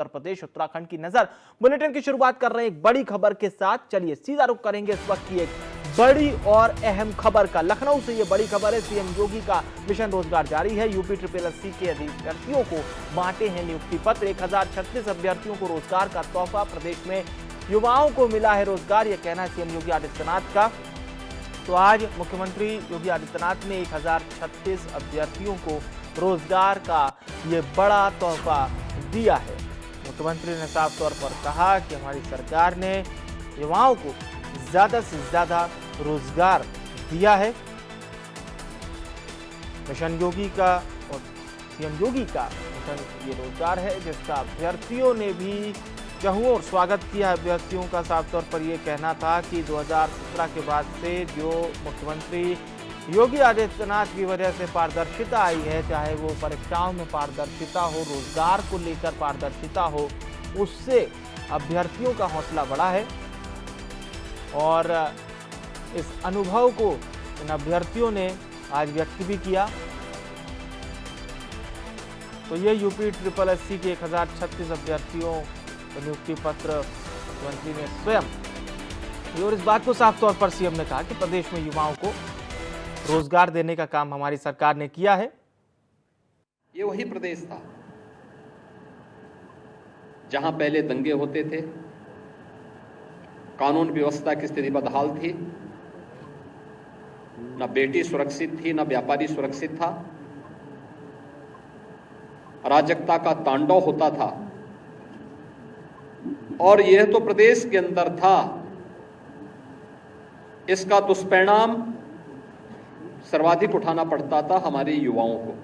उत्तर प्रदेश उत्तराखंड की नजर। बुलेटिन की शुरुआत कर रहे हैं एक बड़ी खबर के साथ। चलिए सीधा रुख करेंगे इस वक्त की एक बड़ी और अहम खबर का। लखनऊ से ये बड़ी खबर है, सीएम योगी का मिशन रोजगार जारी है। यूपी SSSC के अभ्यर्थियों को बांटे हैं नियुक्ति पत्र। 1036 अभ्यर्थियों को रोजगार का तोहफा। प्रदेश में युवाओं को मिला है रोजगार, यह कहना है सीएम योगी आदित्यनाथ का। तो आज मुख्यमंत्री योगी आदित्यनाथ ने 1036 अभ्यर्थियों को रोजगार का ये बड़ा तोहफा दिया है। मुख्यमंत्री ने साफ तौर पर कहा कि हमारी सरकार ने युवाओं को ज्यादा से ज्यादा रोजगार दिया है। मिशन योगी का और सीएम योगी का मिशन ये रोजगार है, जिसका अभ्यर्थियों ने भी चहुओर स्वागत किया। अभ्यर्थियों का साफ तौर पर यह कहना था कि 2017 के बाद से जो मुख्यमंत्री योगी आदित्यनाथ की वजह से पारदर्शिता आई है, चाहे वो परीक्षाओं में पारदर्शिता हो, रोजगार को लेकर पारदर्शिता हो, उससे अभ्यर्थियों का हौसला बढ़ा है। और इस अनुभव को इन अभ्यर्थियों ने आज व्यक्त भी किया। तो ये यूपी SSSC के 1036 अभ्यर्थियों को नियुक्ति पत्र मुख्यमंत्री ने स्वयं। और इस बात को साफ तौर पर सीएम ने कहा कि प्रदेश में युवाओं को रोजगार देने का काम हमारी सरकार ने किया है। ये वही प्रदेश था जहां पहले दंगे होते थे, कानून व्यवस्था की स्थिति बदहाल थी, न बेटी सुरक्षित थी, न व्यापारी सुरक्षित था, अराजकता का तांडव होता था। और यह तो प्रदेश के अंदर था, इसका दुष्परिणाम सर्वाधिक उठाना पड़ता था हमारे युवाओं को।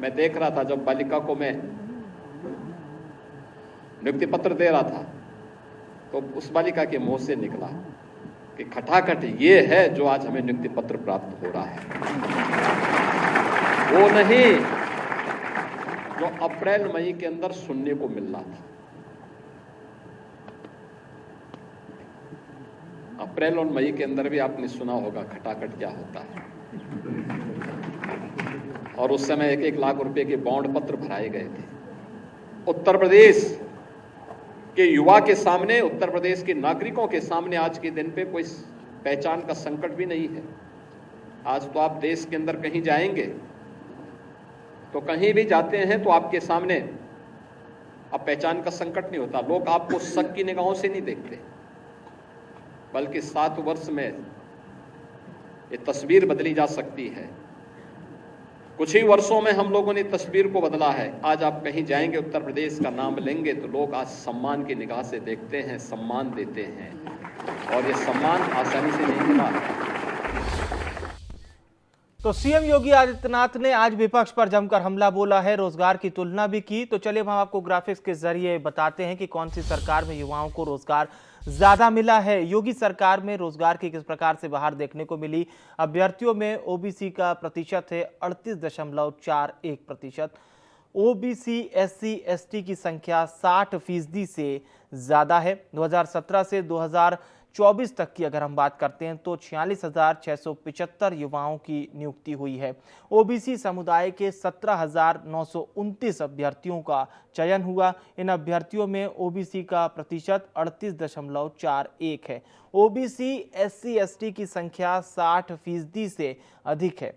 मैं देख रहा था जब बालिका को मैं नियुक्ति पत्र दे रहा था, तो उस बालिका के मुंह से निकला कि खटाखट ये है जो आज हमें नियुक्ति पत्र प्राप्त हो रहा है, वो नहीं जो अप्रैल मई के अंदर सुनने को मिल रहा था। अप्रैल और मई के अंदर भी आपने सुना होगा खटाखट क्या होता है। और उस समय 1-1 लाख रुपए के बॉन्ड पत्र भराए गए थे। उत्तर प्रदेश के युवा के सामने, उत्तर प्रदेश के नागरिकों के सामने आज के दिन पे कोई पहचान का संकट भी नहीं है। आज तो आप देश के अंदर कहीं जाएंगे तो कहीं भी जाते हैं तो आपके सामने अब पहचान का संकट नहीं होता। लोग आपको शक की निगाहों से नहीं देखते, बल्कि 7 वर्ष में ये तस्वीर बदली जा सकती है। कुछ ही वर्षों में हम लोगों ने तस्वीर को बदला है। आज आप कहीं जाएंगे, उत्तर प्रदेश का नाम लेंगे तो लोग आज सम्मान की निगाह से देखते हैं, सम्मान देते हैं, और ये सम्मान आसानी से नहीं मिला। तो सीएम योगी आदित्यनाथ ने आज विपक्ष पर जमकर हमला बोला है, रोजगार की तुलना भी की। तो चलिए हम आपको ग्राफिक्स के जरिए बताते हैं कि कौन सी सरकार में युवाओं को रोजगार ज्यादा मिला है। योगी सरकार में रोजगार की किस प्रकार से बहार देखने को मिली। अभ्यर्थियों में ओबीसी का प्रतिशत है 38.41%। ओबीसी SC ST की संख्या 60% से ज्यादा है। 2017 से 2024 तक की अगर हम बात करते हैं तो 46,675 युवाओं की नियुक्ति हुई है। ओबीसी समुदाय के 17,929 अभ्यर्थियों का चयन हुआ। इन अभ्यर्थियों में ओबीसी का प्रतिशत 38.41 है। ओबीसी SC ST की संख्या 60% से अधिक है।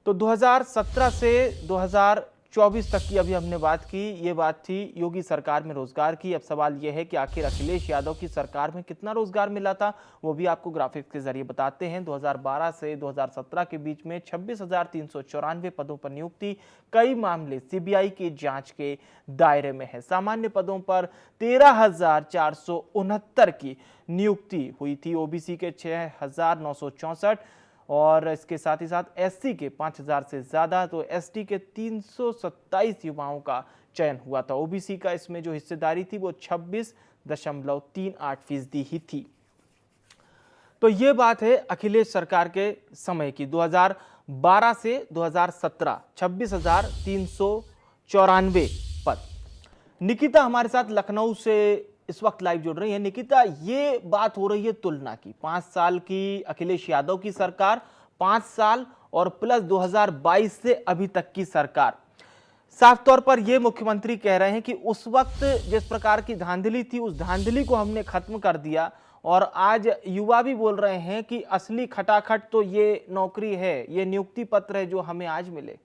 तो 2017 से 2024 तक की अभी हमने बात की, ये बात थी योगी सरकार में रोजगार की। अब सवाल यह है कि आखिर अखिलेश यादव की सरकार में कितना रोजगार मिला था, वो भी आपको ग्राफिक्स के जरिए बताते हैं। 2012 से 2017 के बीच में 26,394 पदों पर नियुक्ति। कई मामले सीबीआई की जांच के दायरे में है। सामान्य पदों पर 13,469 की नियुक्ति हुई थी। ओबीसी के 6,964 और इसके साथ ही साथ SC के 5,000 से ज्यादा, तो ST के 327 युवाओं का चयन हुआ था। ओबीसी का इसमें जो हिस्सेदारी थी वो 26.38% ही थी। तो ये बात है अखिलेश सरकार के समय की। 2012 से 2017 26,394 पद। निकिता हमारे साथ लखनऊ से इस वक्त लाइव जुड़ रही है। निकिता, ये बात हो रही है तुलना की, 5 साल की अखिलेश यादव की सरकार, 5 साल और प्लस 2022 से अभी तक की सरकार। साफ तौर पर ये मुख्यमंत्री कह रहे हैं कि उस वक्त जिस प्रकार की धांधली थी उस धांधली को हमने खत्म कर दिया, और आज युवा भी बोल रहे हैं कि असली खटाखट तो ये नौकरी है, ये नियुक्ति पत्र है जो हमें आज मिले।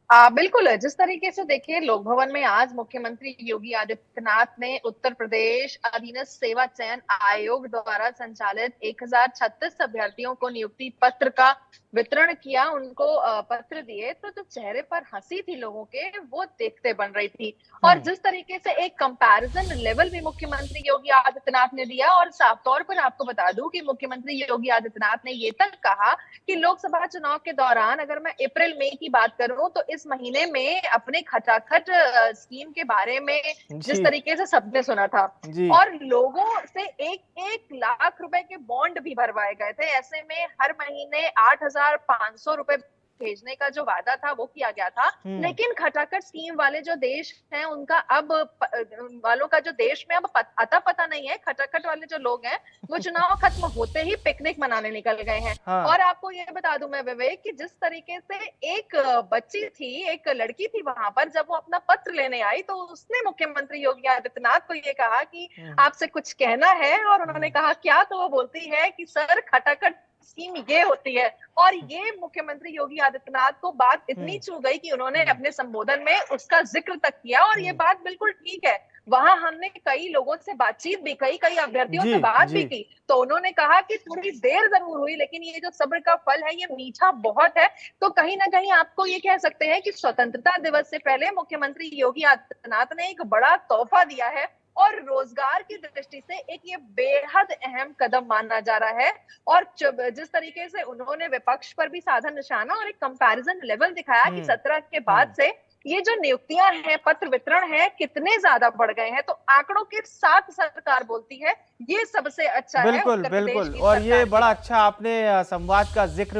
बिल्कुल, जिस तरीके से देखिए लोक भवन में आज मुख्यमंत्री योगी आदित्यनाथ ने उत्तर प्रदेश अधीनस्थ सेवा चयन आयोग द्वारा संचालित 1036 अभ्यर्थियों को नियुक्ति पत्र का वितरण किया, उनको पत्र दिए, तो जो चेहरे पर हंसी थी लोगों के वो देखते बन रही थी। और जिस तरीके से एक कंपैरिजन लेवल भी मुख्यमंत्री योगी आदित्यनाथ ने दिया, और साफ तौर पर आपको बता दूं कि मुख्यमंत्री योगी आदित्यनाथ ने ये तक कहा कि लोकसभा चुनाव के दौरान अगर मैं अप्रैल मई की बात करूं तो इस महीने में अपने खटाखट स्कीम के बारे में जिस तरीके से सबने सुना था, और लोगों से 1-1 लाख रुपए के बॉन्ड भी भरवाए गए थे। ऐसे में हर महीने 8,500 रुपए भेजने का जो वादा था वो किया गया था। लेकिन खटाखट स्कीम वाले जो देश हैं उनका अब वालों का जो देश में अब अता पता नहीं है। खटाखट वाले जो लोग हैं वो चुनाव खत्म होते ही पिकनिक मनाने निकल गए हैं। और आपको ये बता दूं मैं विवेक कि जिस तरीके से एक बच्ची थी, एक लड़की थी वहां पर, जब वो अपना पत्र लेने आई तो उसने मुख्यमंत्री योगी आदित्यनाथ को ये कहा कि आपसे कुछ कहना है, और उन्होंने कहा क्या, तो वो बोलती है कि सर खटाखट स्कीम ये होती है। और ये मुख्यमंत्री योगी आदित्यनाथ को बात इतनी चुभ गई कि उन्होंने अपने संबोधन में उसका जिक्र तक किया। और ये बात बिल्कुल ठीक है, वहां हमने कई लोगों से बातचीत भी, कई अभ्यर्थियों से बात भी की, तो उन्होंने कहा कि थोड़ी देर जरूर हुई लेकिन ये जो सब्र का फल है ये मीठा बहुत है। तो कहीं ना कहीं आपको ये कह सकते हैं कि स्वतंत्रता दिवस से पहले मुख्यमंत्री योगी आदित्यनाथ ने एक बड़ा तोहफा दिया है, और रोजगार की दृष्टि से एक ये बेहद अहम कदम माना जा रहा है। और जिस तरीके से उन्होंने विपक्ष पर भी साधा निशाना और एक कंपैरिजन लेवल दिखाया कि 17 के बाद से ये जो नियुक्तियां हैं, पत्र वितरण है, कितने ज्यादा बढ़ गए हैं, तो आंकड़ों के साथ सरकार बोलती है ये सबसे अच्छा है बिल्कुल उत्तर प्रदेश बिल्कुल। की और ये सरकार बड़ा अच्छा आपने संवाद का जिक्र